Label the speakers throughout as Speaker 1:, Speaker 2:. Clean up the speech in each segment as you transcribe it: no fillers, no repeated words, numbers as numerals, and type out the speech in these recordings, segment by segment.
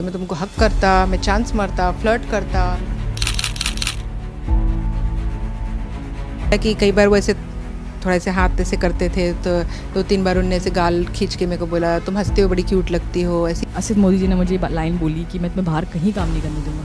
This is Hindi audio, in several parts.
Speaker 1: मैं तुमको हक करता, मैं चांस मारता, फ्लर्ट करता। कि कई बार वो ऐसे थोड़ा ऐसे हाथ ऐसे करते थे, तो 2-3 बार उनने ऐसे गाल खींच के मेरे को बोला, तुम हंसते हो, बड़ी क्यूट लगती हो, ऐसी।
Speaker 2: असित मोदी जी ने मुझे ये लाइन बोली कि मैं तुम्हें बाहर कहीं काम नहीं करने दूंगा।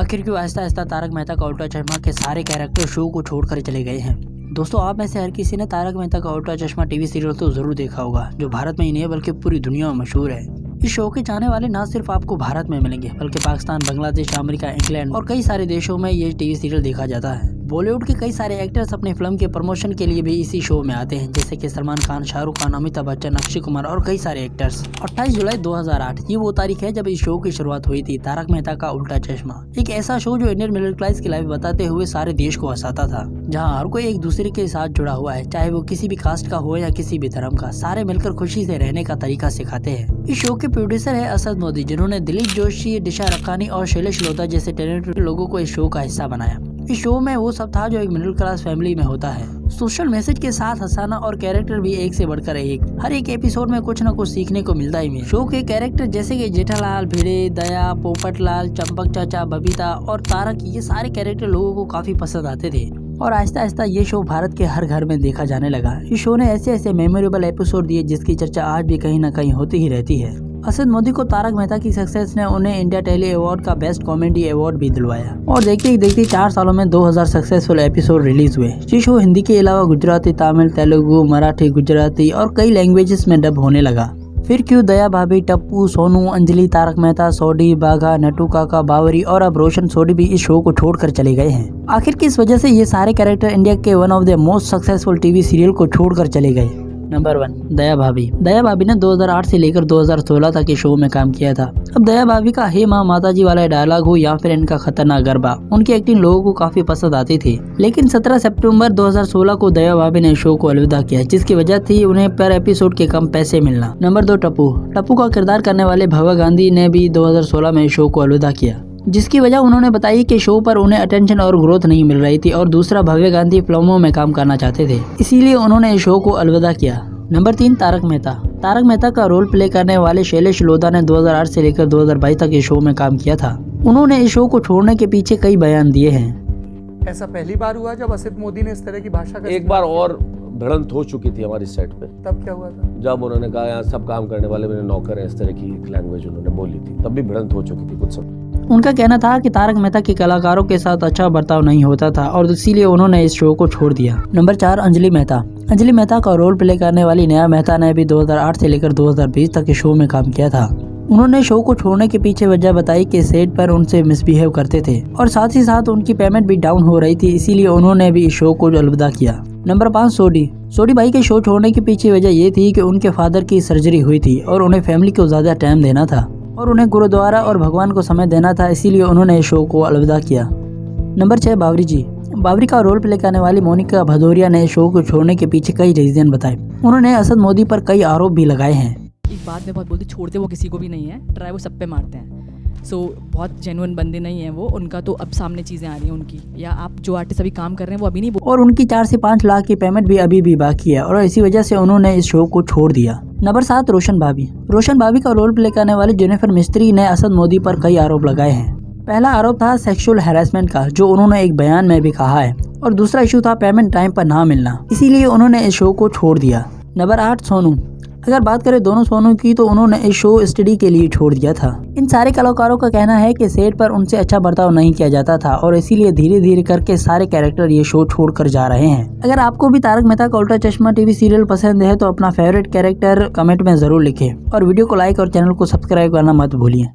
Speaker 3: आखिर क्यों आहिस्ता आहिस्ता तारक मेहता का उल्टा चश्मा के सारे कैरेक्टर शो को छोड़कर चले गए हैं। दोस्तों, आप में से हर किसी ने तारक मेहता का उल्टा चश्मा टीवी सीरियल तो जरूर देखा होगा, जो भारत में ही नहीं बल्कि पूरी दुनिया में मशहूर है। इस शो के चाहने वाले ना सिर्फ आपको भारत में मिलेंगे, बल्कि पाकिस्तान, बांग्लादेश, अमेरिका, इंग्लैंड और कई सारे देशों में ये टीवी सीरियल देखा जाता है। बॉलीवुड के कई सारे एक्टर्स अपनी फिल्म के प्रमोशन के लिए भी इसी शो में आते हैं, जैसे कि सलमान खान, शाहरुख खान, अमिताभ बच्चन, अक्षय कुमार और कई सारे एक्टर्स। 28 जुलाई 2008 ये वो तारीख है जब इस शो की शुरुआत हुई थी। तारक मेहता का उल्टा चश्मा एक ऐसा शो जो इंडियन मिडिल क्लास की लाइफ बताते हुए सारे देश को हंसाता था, जहाँ हर कोई एक दूसरे के साथ जुड़ा हुआ है, चाहे वो किसी भी कास्ट का हो या किसी भी धर्म का। सारे मिलकर खुशी से रहने का तरीका सिखाते हैं। इस शो के प्रोड्यूसर है असद मोदी, जिन्होंने दिलीप जोशी, दिशा रक्कानी और शैलेश लोधा जैसे टैलेंटेड लोगों को इस शो का हिस्सा बनाया। इस शो में वो सब था जो एक मिडिल क्लास फैमिली में होता है। सोशल मैसेज के साथ हंसाना और कैरेक्टर भी एक से बढ़कर एक। हर एक एपिसोड में कुछ न कुछ सीखने को मिलता ही मिले। शो के कैरेक्टर जैसे कि जेठालाल, भिड़े, दया, पोपटलाल, चंपक चाचा, बबीता और तारक, ये सारे कैरेक्टर लोगों को काफी पसंद आते थे और आहिस्ता आहिस्ता ये शो भारत के हर घर में देखा जाने लगा। इस शो ने ऐसे ऐसे मेमोरेबल एपिसोड दिए जिसकी चर्चा आज भी कहीं न कहीं होती ही रहती है। असद मोदी को तारक मेहता की सक्सेस ने उन्हें इंडिया टेली अवार्ड का बेस्ट कॉमेडी अवार्ड भी दिलवाया। और देखते ही देखते 4 सालों में 2000 सक्सेसफुल एपिसोड रिलीज हुए। ये शो हिंदी के अलावा गुजराती, तमिल, तेलुगु, मराठी, गुजराती और कई लैंग्वेजेस में डब होने लगा। फिर क्यों, दया भाभी, टप्पू, सोनू, अंजलि, तारक मेहता, सोडी, बाघा, नटू काका, बावरी और अब रोशन सोडी भी इस शो को छोड़कर चले गए हैं। आखिर किस वजह से ये सारे कैरेक्टर इंडिया के one of the most successful TV serial को छोड़कर चले गए? नंबर 1, दया भाभी। दया भाभी ने 2008 से लेकर 2016 तक इस शो में काम किया था। अब दया भाभी का हे माँ माताजी वाला डायलॉग हो या फिर इनका खतरनाक गरबा, उनकी एक्टिंग लोगों को काफी पसंद आती थी। लेकिन 17 सितंबर 2016 को दया भाभी ने शो को अलविदा किया, जिसकी वजह थी उन्हें पर एपिसोड के कम पैसे मिलना। नंबर 2, टप्पू। टप्पू का किरदार करने वाले भव्या गांधी ने भी 2016 में शो को अलविदा किया, जिसकी वजह उन्होंने बताई कि शो पर उन्हें अटेंशन और ग्रोथ नहीं मिल रही थी और दूसरा, भव्या गांधी फिल्मों में काम करना चाहते थे, इसीलिए उन्होंने इस शो को अलविदा किया। नंबर 3, तारक मेहता। तारक मेहता का रोल प्ले करने वाले शैलेश लोधा ने 2008 से लेकर 2022 तक इस शो में काम किया था। उन्होंने इस शो को छोड़ने के पीछे कई बयान दिए हैं।
Speaker 4: ऐसा पहली बार हुआ जब असित मोदी ने इस तरह की भाषा का
Speaker 5: एक बार और भिड़ंत हो चुकी थी हमारी सेट पे।
Speaker 4: तब क्या हुआ था?
Speaker 5: जब उन्होंने कहा यहाँ सब काम करने वाले मेरे नौकर हैं, इस तरह की लैंग्वेज उन्होंने बोली थी, तब भी भिड़ंत हो चुकी थी कुछ समय।
Speaker 3: उनका कहना था कि तारक मेहता के कलाकारों के साथ अच्छा बर्ताव नहीं होता था और इसीलिए उन्होंने इस शो को छोड़ दिया। नंबर 4, अंजलि मेहता। अंजलि मेहता का रोल प्ले करने वाली नेहा मेहता ने भी 2008 से लेकर 2020 तक इस शो में काम किया था। उन्होंने शो को छोड़ने के पीछे वजह बताई कि सेट पर उनसे मिसबिहेव करते थे और साथ ही साथ उनकी पेमेंट भी डाउन हो रही थी, इसीलिए उन्होंने भी इस शो को अलविदा किया। नंबर 5, सोडी। सोडी भाई के शो छोड़ने के पीछे वजह ये थी कि उनके फादर की सर्जरी हुई थी और उन्हें फैमिली को ज्यादा टाइम देना था और उन्हें गुरुद्वारा और भगवान को समय देना था, इसीलिए उन्होंने इस शो को अलविदा किया। नंबर 6, बावरी जी। बावरी का रोल प्ले करने वाली मोनिका भदौरिया ने शो को छोड़ने के पीछे कई रीजन बताए। उन्होंने असद मोदी पर कई आरोप भी लगाए हैं।
Speaker 2: एक बात में बहुत बोलती, छोड़ते वो किसी को भी नहीं है, ट्राई वो सब पे मारते हैं। सो बहुत जेन्युइन बंदे नहीं है वो, उनका तो अब सामने चीज़ें आ रही हैं उनकी, या आप जो आर्टिस्ट अभी काम कर रहे हैं वो अभी नहीं।
Speaker 3: और उनकी 4 से 5 लाख की पेमेंट भी अभी भी बाकी है और इसी वजह से उन्होंने इस शो को छोड़ दिया। नंबर 7, रोशन भाभी। रोशन भाभी का रोल प्ले करने वाले जेनिफर मिस्त्री ने असद मोदी पर कई आरोप लगाए हैं। पहला आरोप था सेक्सुअल हैरेसमेंट का, जो उन्होंने एक बयान में भी कहा है, और दूसरा इशू था पेमेंट टाइम पर ना मिलना, इसीलिए उन्होंने इस शो को छोड़ दिया। नंबर 8, सोनू। अगर बात करें दोनों सोनू की, तो उन्होंने इस शो स्टडी के लिए छोड़ दिया था। इन सारे कलाकारों का कहना है कि सेट पर उनसे अच्छा बर्ताव नहीं किया जाता था और इसीलिए धीरे धीरे करके सारे कैरेक्टर ये शो छोड़कर जा रहे हैं। अगर आपको भी तारक मेहता का उल्टा चश्मा टीवी सीरियल पसंद है तो अपना फेवरेट कैरेक्टर कमेंट में जरूर लिखें और वीडियो को लाइक और चैनल को सब्सक्राइब करना मत भूलिए।